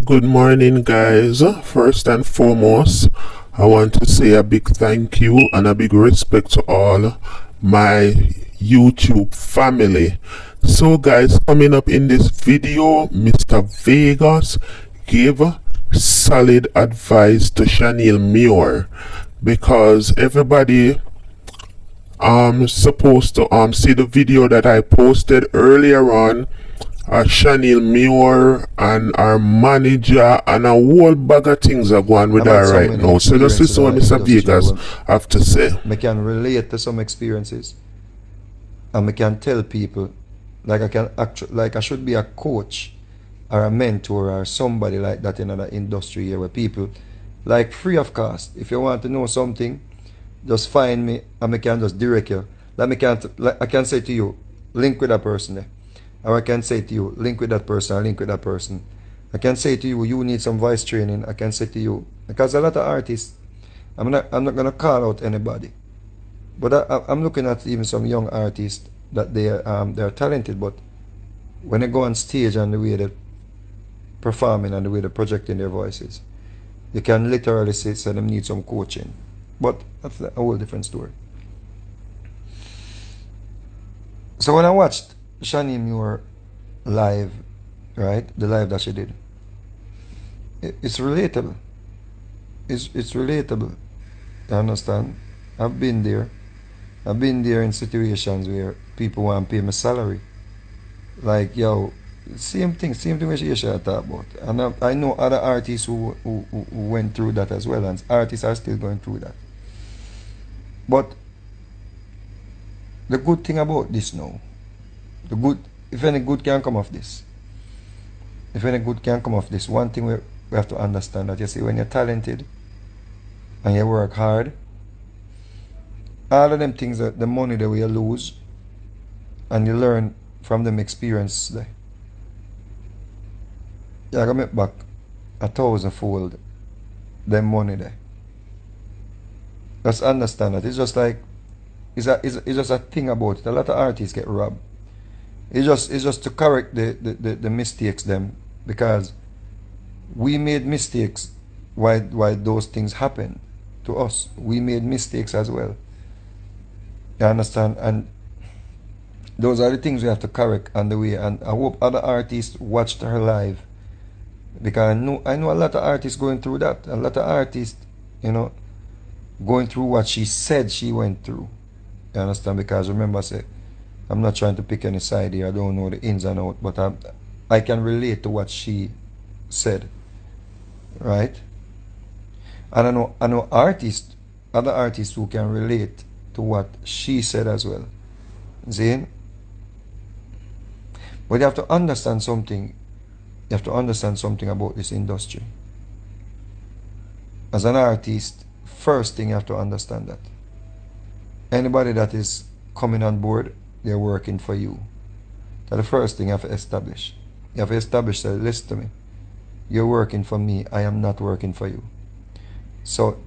Good morning, guys. First and foremost, I want to say a big thank you and a big respect to all my YouTube family. So, guys, coming up in this video, Mr. Vegas gave solid advice to Shane I MUIR because everybody supposed to see the video that I posted earlier on. Shane I MUIR and our manager and a whole bag of things are going with her right now. So just listen what Mr. Vegas have to say. I can relate to some experiences, and I can tell people like I should be a coach or a mentor or somebody like that in another industry here where people like free of cost. If you want to know something, just find me and I can just direct you. I can say to you, link with that person there. Or I can say to you, link with that person, or link with that person. I can say to you, you need some voice training. I can say to you, because a lot of artists, I'm not gonna call out anybody, but I'm looking at even some young artists that they're talented, but when they go on stage and the way they're performing and the way they're projecting their voices, you can literally say them need some coaching. But that's a whole different story. So when I watched Shane I MUIR live, right? The live that she did. It's relatable. It's relatable. You understand? I've been there. I've been there in situations where people want to pay my salary. Like, yo, same thing what she talk about. And I know other artists who went through that as well, and artists are still going through that. But the good thing about this now, if any good can come of this, one thing we have to understand that, you see, when you're talented and you work hard, all of them things, that the money that we lose, and you learn from them experience there, you're gonna make back 1,000-fold them money there. Just understand that. It's just like it's just a thing about it. A lot of artists get robbed. It's just to correct the mistakes them, because we made mistakes why those things happen to us. We made mistakes as well. You understand? And those are the things we have to correct on the way. And I hope other artists watched her live, because I know a lot of artists going through that. A lot of artists, going through what she said she went through. You understand? Because remember, I said, I'm not trying to pick any side here. I don't know the ins and outs, but I can relate to what she said, right? And I know other artists who can relate to what she said as well. See? But you have to understand something. You have to understand something about this industry. As an artist, first thing you have to understand that anybody that is coming on board, they're working for you. That's the first thing you have to establish. You have to establish that, listen to me, you're working for me, I am not working for you. So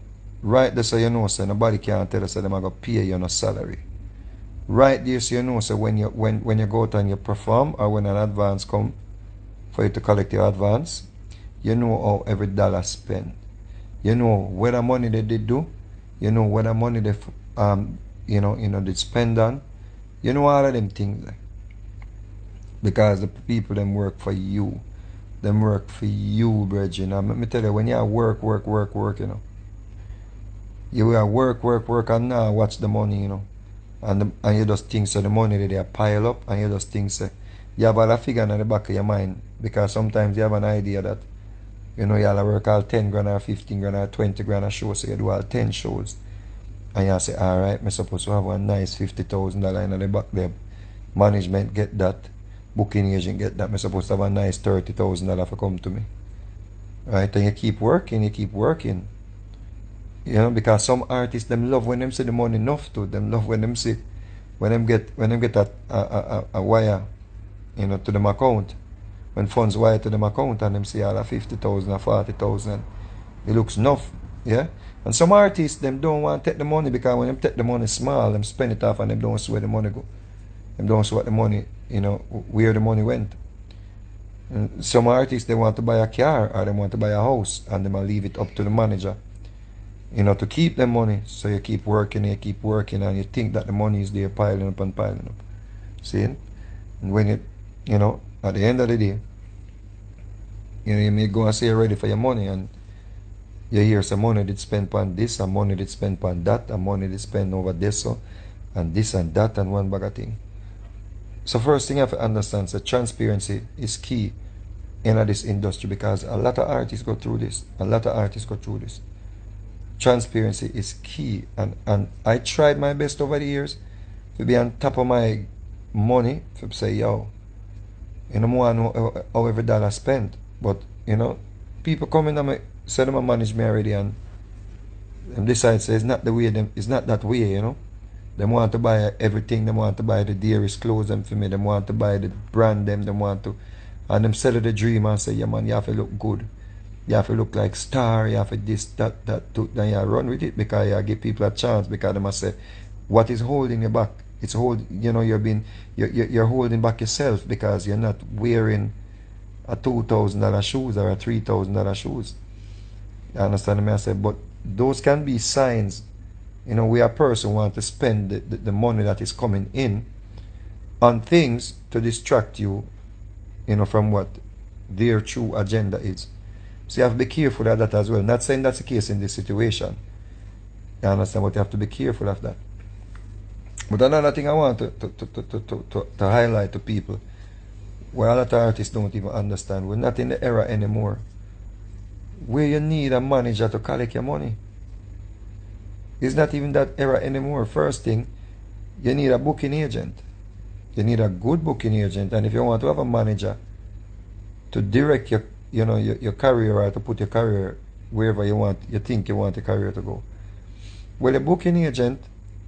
right there, so you know, so nobody can tell us that they're going to pay you no salary. Right there, so you know, so when you go out and you perform, or when an advance come for you to collect your advance, you know how every dollar spent. You know where the money they did do. You know where the money they they spend on. You know all of them things there. Because the people them work for you. Them work for you, brethren. And let me tell you, when you work, you will work, and now watch the money, and you just think so the money that they pile up, and you just think so you have a figure in the back of your mind, because sometimes you have an idea that you'll work all 10 grand or 15 grand or 20 grand a show, so you do all 10 shows. And you say, alright, I'm supposed to have a nice $50,000 in the back there. Management get that. Booking agent get that. I'm supposed to have a nice $30,000 for come to me. Right? And you keep working. Because some artists, them love when them see the money enough to. Them love when them see, when them get a wire, to them account. When funds wire to them account and them see all 50,000 or 40,000. It looks enough. Yeah? And some artists, them don't want to take the money, because when them take the money small, them spend it off and them don't see where the money go. Them don't see what the money, where the money went. And some artists, they want to buy a car or they want to buy a house, and they might leave it up to the manager, to keep them money. So you keep working, and you think that the money is there piling up and piling up. See? And when at the end of the day, you may go and say you're ready for your money, and you hear some money did spend on this, and money did spend on that, and money did spend over this, so, and this and that, and one bag of thing. So first thing you have to understand is that transparency is key in this industry, because a lot of artists go through this. Transparency is key, and I tried my best over the years to be on top of my money, to say, yo, more know how every dollar spent. But people come in and say them manage me already, and them decide say it's not the way it's not that way, They want to buy everything. They want to buy the dearest clothes them for me. They want to buy the brand them. They want to, and them sell the dream and say, yeah man, you have to look good. You have to look like star. You have to this, that. Then you run with it, because you give people a chance, because they must say, what is holding you back? It's you're holding back yourself, because you're not wearing a $2,000 shoes or a $3,000 shoes. You understand me? I say, but those can be signs. Where a person wants to spend the money that is coming in on things to distract you, from what their true agenda is. So you have to be careful of that as well. Not saying that's the case in this situation. You understand? But you have to be careful of that. But another thing I want to highlight to people, where a lot of artists don't even understand, we're not in the era anymore where you need a manager to collect your money. It's not even that era anymore. First thing, you need a booking agent. You need a good booking agent. And if you want to have a manager to direct your career, or to put your career wherever you think you want your career to go, well, a booking agent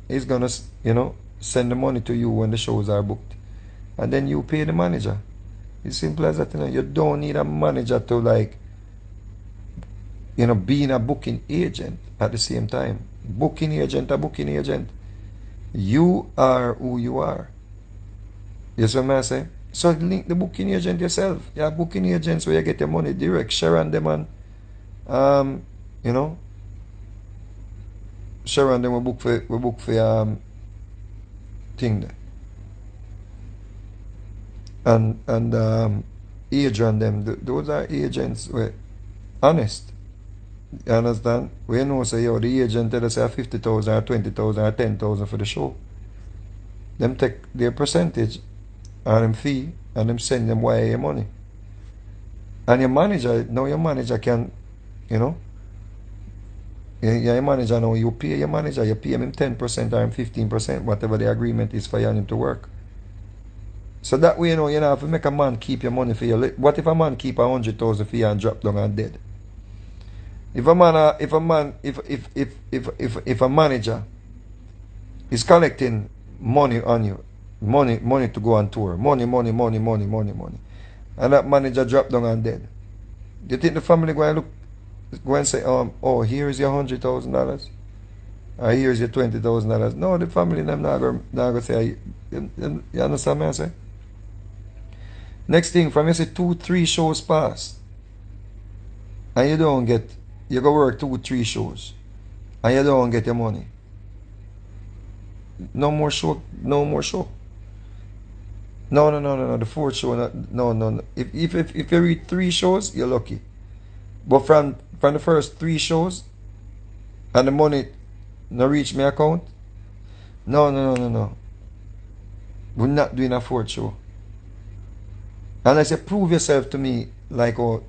is gonna send the money to you when the shows are booked, and then you pay the manager. It's simple as that. You don't need a manager to being a booking agent at the same time. Booking agent, you are who you are. You see what I say? So link the booking agent yourself. You have booking agents where you get your money direct. Sharon them and Sharon them we book for thing there. And Adrian them, those are agents were honest. You understand? We say, yo, the agent tell us 50,000 or 20,000 or 10,000 for the show. Them take their percentage and them fee, and them send them wire your money. And your manager can, your manager now, you pay your manager, you pay him 10% or 15%, whatever the agreement is for you and him to work. So that way, you don't have to make a man keep your money for you. What if a man keep 100,000 for you and drop down and dead? If a manager is collecting money on you, money to go on tour, money, and that manager drop down and dead, do you think the family go and say, oh, here's your $100,000, or here's your $20,000? No, the family them not gonna say. You understand me? I say. Next thing, from you say 2-3 shows pass, and you go work 2-3 shows, and you don't get your money. No more show. No. The fourth show, no. If you read 3 shows, you're lucky. But from the first 3 shows, and the money no reach my account, no. We're not doing a 4th show. Unless you prove yourself to me, like a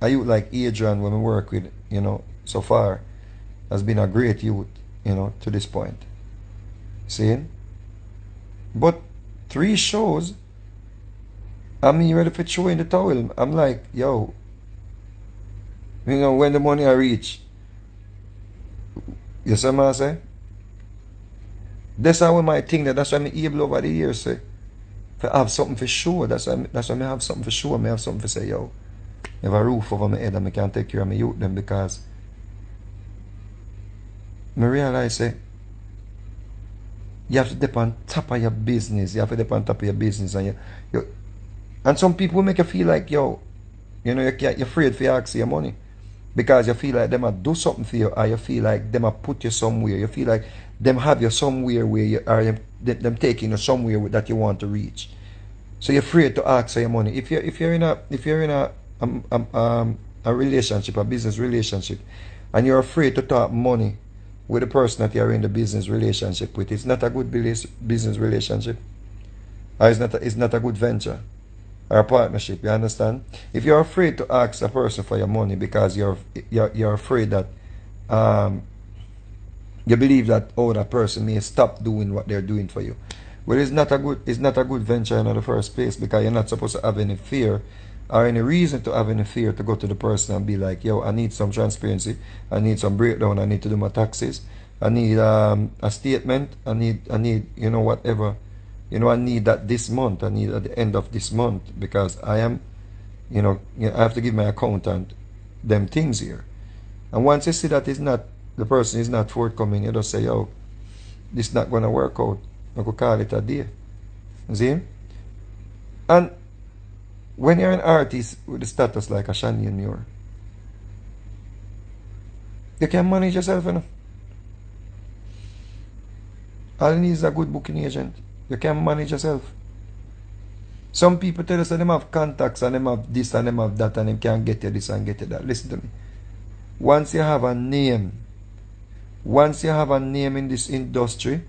youth like Adrian, when we work with, so far, has been a great youth, to this point. See? But 3 shows, I'm ready for throwing the towel. I'm like, yo, when the money I reach, you see what I say? That's how my thing, that's why I'm able over the years, say, to have something for sure. That's why I have something for sure. I have something to say, yo, I have a roof over my head and I can take care of my youth then, because I realize, say, you have to dip on top of your business. You have to dip on top of your business, and And some people make you feel like, yo, you know, you're afraid for you ask your money. Because you feel like them a do something for you, or you feel like them a put you somewhere. You feel like them have you somewhere where you are, them taking you somewhere that you want to reach. So you're afraid to ask for your money. If you're in a relationship, a business relationship, and you're afraid to talk money with the person that you're in the business relationship with, it's not a good business relationship, or it's not a good venture or a partnership. You understand? If you're afraid to ask a person for your money because you're afraid that um, you believe that, oh, that person may stop doing what they're doing for you. Well, it's not a good venture in the first place, because you're not supposed to have any fear or any reason to have any fear to go to the person and be like, yo, I need some transparency, I need some breakdown, I need to do my taxes, I need a statement, I need you know, whatever, you know, I need that this month, I need at the end of this month, because I am, you know, I have to give my accountant them things here. And once you see that the person is not forthcoming, you just say, yo, this is not going to work out. I could call it a day. You see? And when you're an artist with a status like a Shane I MUIR, you can manage yourself, you know. All you need is a good booking agent. You can manage yourself. Some people tell us that them have contacts and them have this and them have that and them can get you this and get you that. Listen to me. Once you have a name in this industry,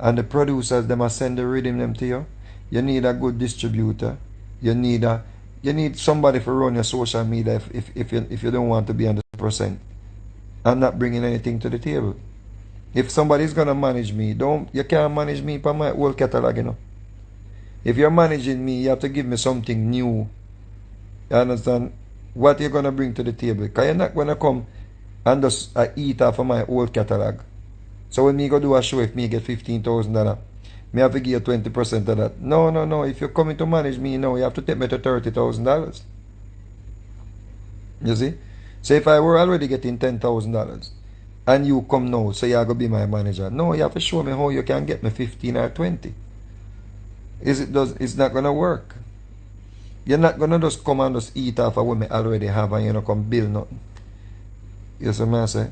and the producers them are send the rhythm them to you, you need a good distributor. You need somebody for run your social media if you don't want to be 100% and not bringing anything to the table. If somebody's gonna manage me, you can't manage me for my whole catalog, you know. If you're managing me, you have to give me something new. You understand? What you're gonna bring to the table? Because you're not gonna come and just eat off of my old catalog. So when me go do a show, if me get $15,000, me have to give you 20% of that. No. If you're coming to manage me, no, you have to take me to $30,000. You see? So if I were already getting $10,000 and you come now, so you're going to be my manager. No, you have to show me how you can get me 15 or 20. It's not going to work. You're not going to just come and just eat off of what me already have and you know come build nothing. You see what I say?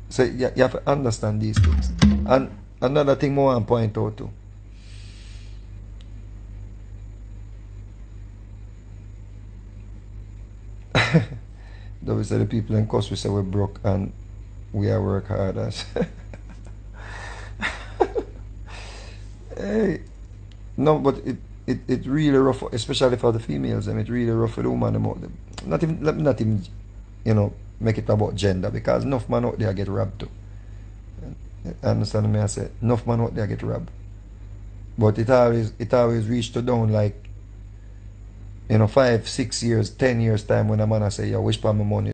So you have to understand these things. And another thing more I want to point out too. Though we say the people in cost, we say we're broke and we are work harders. Hey, no, but it really rough, especially for the females. And it really rough for the woman. Not even you know, make it about gender, because enough man out there get robbed too. Understand me? I say enough man out there get robbed, but it always reach to down like, you know, 5, 6 years, 10 years time when a man I say, yo, wish for my money.